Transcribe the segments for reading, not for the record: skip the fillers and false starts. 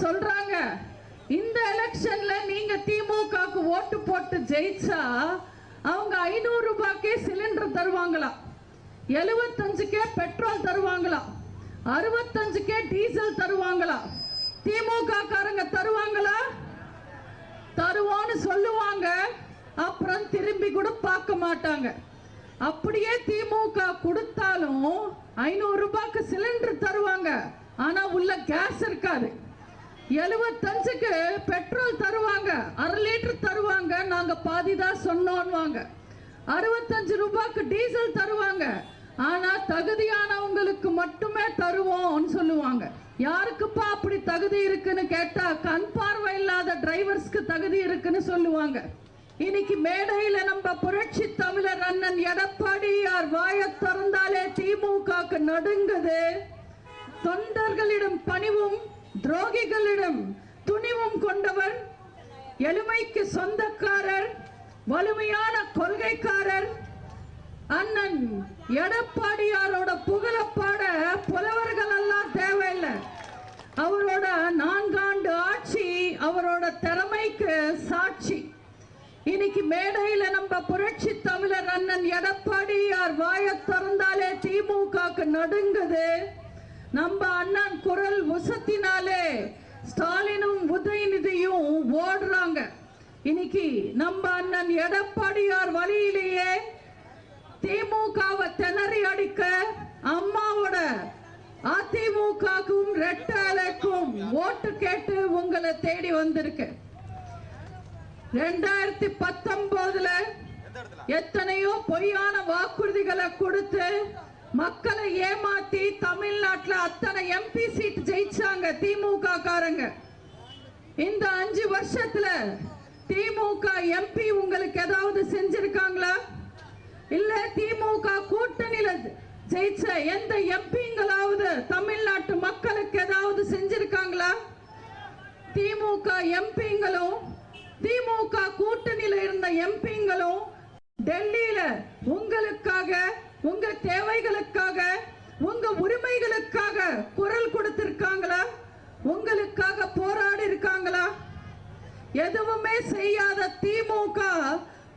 சொல்றாங்க இந்த எலெக்ஷன்ல நீங்க திமுகவுக்கு ஓட்டு போட்டு ஜெயிச்சா அவங்க 500 ரூபாய்க்கே சிலிண்டர் தருவாங்களா, 75க்கே பெட்ரோல் தருவாங்களா, 65க்கே டீசல் தருவாங்களா. திமுக காரங்க தருவாங்களா? தருவான்னு சொல்லுவாங்க, அப்புறம் திரும்பி கூட பார்க்க மாட்டாங்க. அப்படியே திமுக கொடுத்தாலும் 500 ரூபாய்க்கு சிலிண்டர் தருவாங்க, ஆனா உள்ள கேஸ் இருக்காது. 75க்கு பெட்ரோல் தருவாங்க, 1/2 லிட்டர் தருவாங்க, நாங்க பாதி தான் சொன்னோம்வாங்க. 65 ரூபாய்க்கு டீசல் தருவாங்க, ஆனா தகுதியானவங்களுக்கு மட்டுமே தருவோம்னு சொல்லுவாங்க. யாருக்குப்பா அப்படி தகுதி இருக்குன்னு கேட்டா கண் பார்வை இல்லாத டிரைவர்ஸ்க்கு தகுதி இருக்குன்னு சொல்லுவாங்க. இன்னைக்கு மேடையில நம்ம புரட்சி தமிழர் அண்ணன் எடப்பாடியார் வாயை திறந்தாலே திமுகக்கு நடுங்குது. தொண்டர்களிடம் பணிவும் துரோகிகளிடம் துணிவும் கொண்டவர், எளிமைக்கு சொந்தக்காரர், வலிமையான கொள்கைக்காரர் அண்ணன் எடப்பாடியாரோட புகழ பாட புலவர்கள் எல்லாம் தேவையில்லை. அவரோட 4 ஆண்டு ஆட்சி அவரோட திறமைக்கு சாட்சி. இன்னைக்கு மேடையில நம்ம புரட்சி தமிழர் அண்ணன் எடப்பாடியார் வாயை திறந்தாலே திமுகக்கு நடுங்குது. நம்ம அண்ணன் குரல் உசத்தினாலே ஸ்டாலினும் உதயநிதியும் ஓடுறாங்க. இன்னைக்கு நம்ம அண்ணன் எடப்பாடியார் வழியிலேயே திமுகவை திணறி அடிக்க அம்மாவோட அதிமுகவுக்கும் ரெட்டலைக்கும் ஓட்டு கேட்டு உங்களை தேடி வந்திருக்கு. 2019 எத்தனையோ பொய்யான வாக்குறுதிகளை கொடுத்து மக்களை ஏமாத்தி தமிழ்நாட்டில் அத்தனை எம்பி சீட் ஜெயிச்சாங்க திமுக காரங்க. இந்த 5 வருஷத்துல திமுக எம்பி உங்களுக்கு ஏதாவது செஞ்சிருக்காங்களா? இல்ல திமுக கூட்டணியில ஜெயிச்ச எந்த எம்பிங்களாவது தமிழ்நாட்டு மக்களுக்கு ஏதாவது செஞ்சிருக்காங்களா? திமுக எம்பிங்களும் திமுக கூட்டணியில இருந்த எம்பிங்களும் டெல்லியில உங்களுக்காக, உங்க தேவைகளுக்காக, உங்க உரிமைகளுக்காக குரல் கொடுத்திருக்காங்களா? உங்களுக்காக போராடி இருக்காங்களா? எதுவுமே செய்யாத திமுக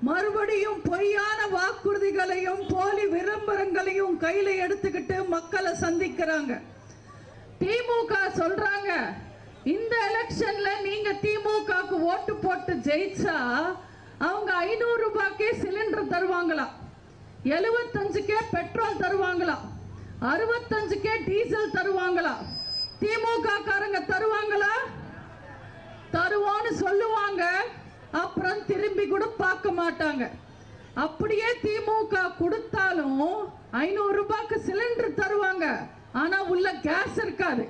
மறுபடியும் பொய்யான வாக்குறுதிகளையும் போலி விளம்பரங்களையும் கையில எடுத்துக்கிட்டு மக்களை சந்திக்கிறாங்க. திமுக சொல்றாங்க இந்த எலெக்ஷன்ல நீங்க திமுகவுக்கு ஓட்டு போட்டு ஜெயிச்சா அவங்க 500 ரூபாய்க்கே சிலிண்டர் தருவாங்களா, 75க்கே பெட்ரோல் தருவாங்களா, 65க்கே டீசல் தருவாங்களா. திமுக காரங்க தருவாங்களா? தருவோன்னு சொல்லுவாங்க, அப்புறம் திரும்பி கூட பார்க்க மாட்டாங்க. அப்படியே திமுக கொடுத்தாலும் 500 ரூபாய்க்கு சிலிண்டர் தருவாங்க, ஆனா உள்ள கேஸ் இருக்காது.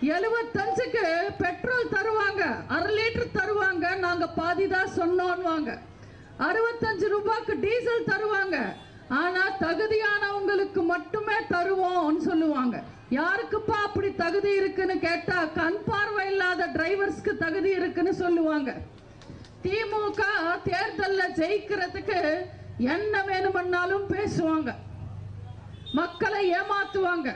75க்கு பெட்ரோல் தருவாங்க, 1/2 லிட்டர் தருவாங்க, நாங்க பாதி தான் சொன்னோம்வாங்க. 65 ரூபாய்க்கு டீசல் தருவாங்க, ஆனா தகுதியானவங்களுக்கு மட்டுமே தருவோம்னு சொல்லுவாங்க. யாருக்குப்பா அப்படி தகுதி இருக்குன்னு கேட்டா கண் பார்வை இல்லாத டிரைவர்ஸ்க்கு தகுதி இருக்குன்னு சொல்லுவாங்க. திமுக தேர்தல்ல ஜெயிக்கிறதுக்கு என்ன வேணும்னாலும் பேசுவாங்க, மக்களை ஏமாத்துவாங்க.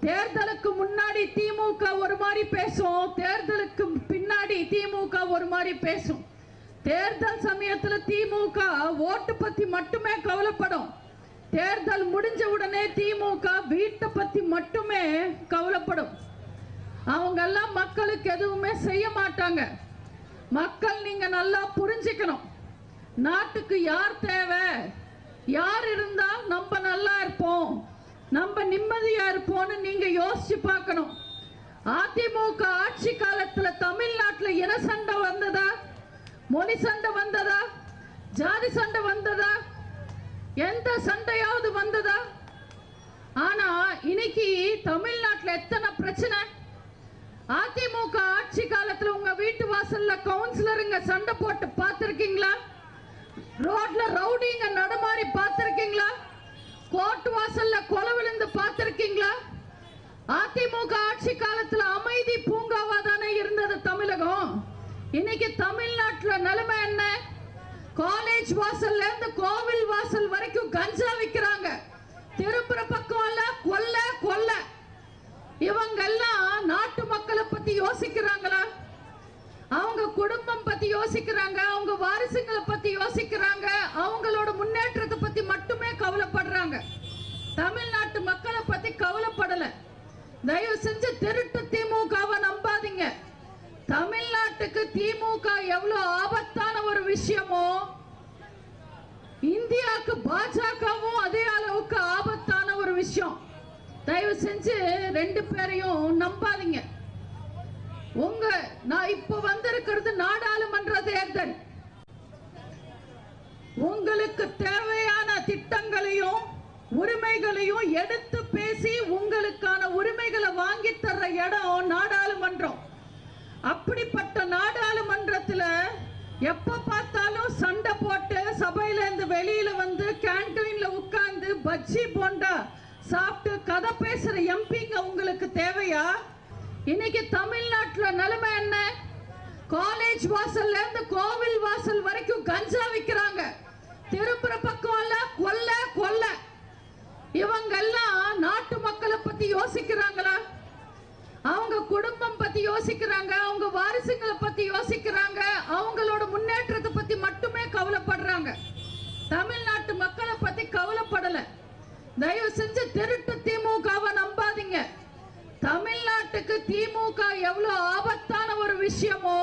தேர்தலுக்கு முன்னாடி திமுக ஒரு மாதிரி பேசும், தேர்தலுக்கு பின்னாடி திமுக ஒரு மாதிரி பேசும். தேர்தல் சமயத்துல திமுக ஓட்டு பத்தி மட்டுமே கவலைப்படும், தேர்தல் முடிஞ்ச உடனே திமுக வீட்டை பத்தி மட்டுமே கவலைப்படும். அவங்க எல்லாம் மக்களுக்கு எதுவுமே செய்ய மாட்டாங்க. மக்கள் நீங்க நல்லா புரிஞ்சுக்கணும், நாட்டுக்கு யார் தேவை, யார் இருந்தா நம்ம நல்லா இருப்போம், நம்ம நிம்மதியா இருப்போம்னு நீங்க யோசிச்சு பார்க்கணும். அதிமுக ஆட்சி காலத்துல தமிழ்நாட்டில் இன சண்டை வந்ததா, மொழி சண்டை வந்ததா, ஜாதி சண்டை வந்ததா, எந்த சண்டையாவது வந்ததா? ஆனா இன்னைக்கு தமிழ்நாட்டில் எத்தனை பிரச்சனை. அதிமுக ஆட்சி காலத்துல உங்க வீட்டு வாசல்ல கவுன்சிலருங்க சண்டை போட்டு பார்த்திருக்கீங்களா? ரோட்ல ரவுடிங்க நடமாறி பார்த்திருக்கீங்களா? கோர்ட் வாசல்ல கொலை விழுந்து பார்த்திருக்கீங்களா? அதிமுக ஆட்சி காலத்துல அமைதி பூங்காவா தானே இருந்தது தமிழகம். இன்னைக்கு தமிழ்நாட்டில் நிலைமை என்ன? காலேஜ் வாசல்ல இருந்து கோவில் வாசல் வரைக்கும் கஞ்சா விக்கிறாங்க, திருப்புற பக்கம் கொல்ல கொல்ல. இவங்க எல்லாம் நாட்டு மக்களை பத்தி யோசிக்கிறாங்க? யோசிக்கிறாங்க, அவங்க வாரிசுகளை பத்தி யோசிக்கிறாங்க, அவங்களோட முன்னேற்றத்தை பத்தி மட்டுமே கவலைப்படுறாங்க. தமிழ்நாட்டு மக்களை பத்தி கவலைப்படல. தயவு செஞ்சு திருட்டு திமுகவை நம்பாதீங்க. தமிழ்நாட்டுக்கு திமுக எவ்வளவு ஆபத்தான ஒரு விஷயமோ, இந்தியாவுக்கு பாஜகவும் அதே அளவுக்கு ஆபத்தான ஒரு விஷயம். தயவு செஞ்சு ரெண்டு பேரையும் நம்பாதீங்க. நான் இப்ப வந்திருக்கிறது நாடாளுமன்ற தேர்தல். உங்களுக்கு தேவையான திட்டங்களையும் உரிமைகளையும் எடுத்து பேசி உங்களுக்கான உரிமைகளை வாங்கி தர்ற இடம் நாடாளுமன்றம். அப்படிப்பட்ட நாடாளுமன்றத்துல எப்ப பார்த்தாலும் சண்டை போட்டு சபையில இருந்து வெளியில வந்து கேண்டீன்ல உட்கார்ந்து பஜ்ஜி போண்டா சாப்பிட்டு கதை பேசுற எம்பிங்க உங்களுக்கு தேவையா? இன்னைக்கு தமிழ்நாட்டுல நிலைமை என்ன? காலேஜ் வாசல்ல இருந்து கோவில் வாசல் வரைக்கும் கஞ்சா விக்கிறாங்க. திரும்புற பக்கம் எல்லாம் கொல்ல கொல்ல. இவங்க எல்லாம் நாட்டு மக்களை பத்தி யோசிக்கிறாங்களா? அவங்க குடும்பம் பத்தி யோசிக்கிறாங்க, அவங்க வாரிசுகளை பத்தி யோசிக்கிறாங்க, அவங்களோட முன்னேற்றத்தை பத்தி மட்டுமே கவலைப்படுறாங்க. தமிழ்நாட்டு மக்களை பத்தி கவலைப்படல. தயவு செஞ்சு திருட்டு திமுகவை நம்பாதீங்க. தமிழ்நாட்டுக்கு திமுக எவ்வளவு ஆபத்தான ஒரு விஷயமோ,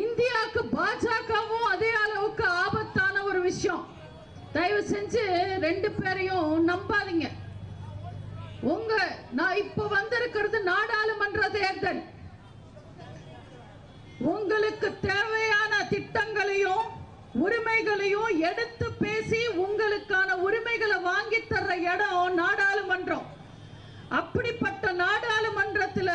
இந்தியாவுக்கு பாஜகவும் அதே அளவுக்கு ஆபத்தான ஒரு விஷயம். தயவு செஞ்சு ரெண்டு பேரையும் நம்பாதீங்க. நான் இப்ப வந்திருக்கிறது நாடாளுமன்ற தேர்தல். உங்களுக்கு தேவையான திட்டங்களையும் உரிமைகளையும் எடுத்து பேசி உங்களுக்கான உரிமைகளை வாங்கி தர்ற இடம் நாடாளுமன்றம். அப்படிப்பட்ட நாடாளுமன்றத்துல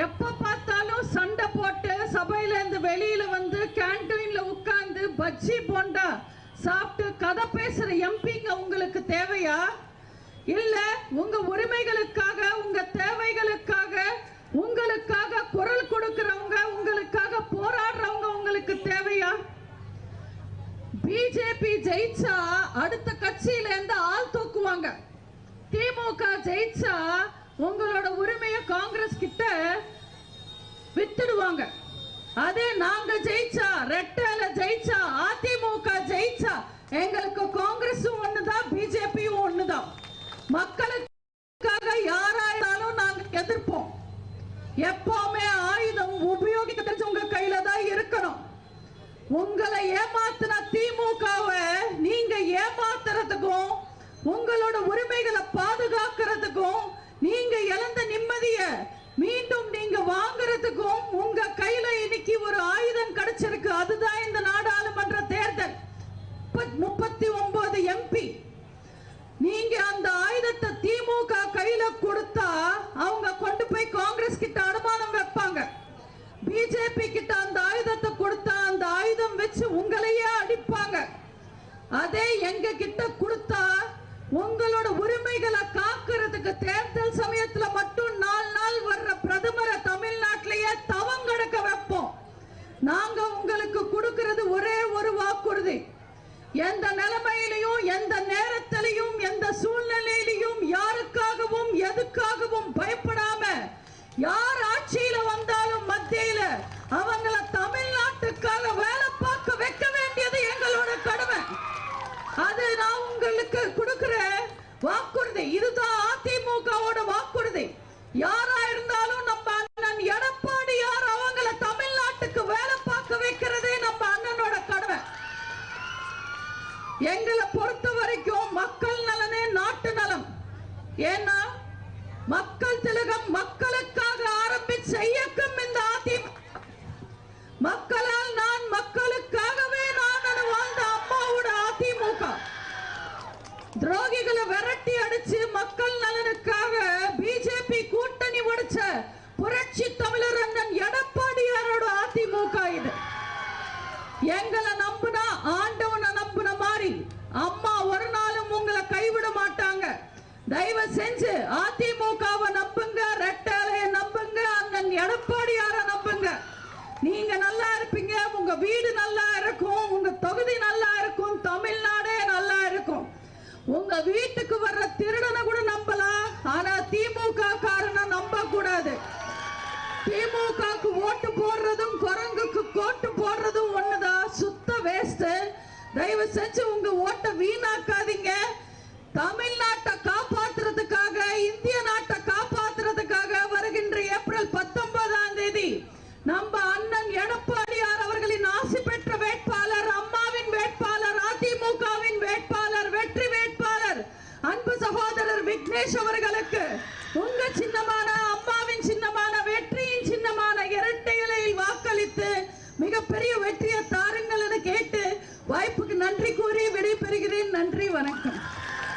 எப்ப பார்த்தாலும் சண்டை போட்டு சபையில இருந்து வெளியில வந்து கேண்டீன்ல உட்கார்ந்து பஜ்ஜி போண்டா சாப்பிட்டு கதை பேசுற எம்பிங்க உங்களுக்கு தேவையா? இல்ல உங்க உரிமைகளுக்காக, உங்க தேவைகளுக்காக, உங்களுக்காக குரல் கொடுக்கிறவங்க, உங்களுக்காக போராடுறவங்க உங்களுக்கு தேவையா? பிஜேபி ஜெயிச்சா அடுத்த கட்சியில இருந்து ஆள் தூக்குவாங்க. திமுக ஜெயிச்சா உங்களோட உரிமையை காங்கிரஸ் கிட்ட வித்துடுவாங்க. அதே நாங்க ஜெயிச்சா, ரெட்டல ஜெயிச்சா, அதிமுக ஜெயிச்சா எங்களுக்கு காங்கிரஸும் ஒண்ணுதான், பிஜேபியும் ஒண்ணுதான். மக்களுக்காக யாராயிருந்தாலும் நாங்க எதிர்ப்போம். எப்பவுமே ஆயுதம் உபயோகிக்க தெரிஞ்ச உங்க கையில தான் இருக்கணும். உங்களை ஏமாத்தின திமுகவை நீங்க ஏமாத்துறதுக்கும் உங்களோட உரிமைகளை பாதுகாக்கிறதுக்கும் நீங்க இழந்த நிம்மதிய மீண்டும் நீங்க வாங்குறதுக்கும் உங்க கையில இன்னைக்கு ஒரு ஆயுதம் கிடைச்சிருக்கு. அதுதான் இந்த நாடாளுமன்ற தேர்தல். 39 எம்பி. நீங்க அந்த ஆயுதத்தை திமுக கையில கொடுத்தா அவங்க கொண்டு போய் காங்கிரஸ் கிட்ட அனுமானம் வைப்பாங்க. பிஜேபி கிட்ட அந்த ஆயுதத்தை கொடுத்தா அந்த ஆயுதம் வச்சு உங்களையே அடிப்பாங்க. அதே எங்க கிட்ட கொடுத்தா உங்களோட உரிமைகளை காக்கிறதுக்கு தேர்தல் சமயத்துல மட்டும் 4 நாள் வர்ற பிரதமரை தமிழ்நாட்டிலேயே தவங்கடக்க வைப்போம். நாங்க உங்களுக்கு கொடுக்கிறது ஒரே ஒரு வாக்குறுதி. எந்த நிலைமையிலையும், எந்த நேரத்திலையும், எந்த சூழ்நிலையிலையும் யாருக்காகவும் எதுக்காகவும் பயப்படாம யார் ஆட்சியில வந்தாலும் மத்தியில அவங்கள தமிழ்நாட்டுக்காக வேலை பார்க்க வைக்க வேண்டியது எங்களோட கடமை. அது நான் உங்களுக்கு கொடுக்கிற வாக்குறுதி. இதுதான் அதிமுகவோட வாக்குறுதி. யாரா இருந்தாலும் நம்ம அண்ணன் எடப்பாடியார் அவங்கள தமிழ்நாட்டுக்கு வேலை பார்க்க வைக்கிறதே நம்ம அண்ணனோட கடமை. எங்களை பொறுத்த வரைக்கும் மக்கள் நலனே நாட்டு நலம். ஏன்னா மக்கள் திலகம் மக்களுக்காக ஆரம்பிச்ச இயக்கம் இந்த அதிமுக. மக்களால் நான், மக்களுக்காகவே நான் வாழ்ந்த அம்மாவோட அதிமுக. துரோகிகளை விரட்டி அடிச்சு மக்கள் நலனுக்காக பிஜேபி கூட்டணி உடைச்ச புரட்சி தமிழர் அண்ணன் எடப்பாடியாரோட அதிமுக இது. எங்களை நம்புனா ஆண்டவனை நம்புன மாதிரி அம்மா ஒரு நாளும் உங்களை கைவிட மாட்டாங்க. தயவு செஞ்சு அதிமுகவை நம்புங்க, ரெட்டலையை நம்புங்க, அண்ணன் எடப்பாடியார நம்புங்க. நீங்க நல்லா இருப்பீங்க, உங்க வீடு நல்லா இருக்கும், உங்க தொகுதி நல்லா இருக்கும், தமிழ்நாடே நல்லா இருக்கும். உங்க வீட்டுக்கு வர்ற திருடனை கூட நம்பலாம், ஆனா திமுக காரனை நம்ப கூடாது. திமுகக்கு ஓட்டு போடுறதும் குரங்குக்கு தயவு செஞ்சு உங்க ஓட்டை வீணாக்காதீங்க. தமிழ்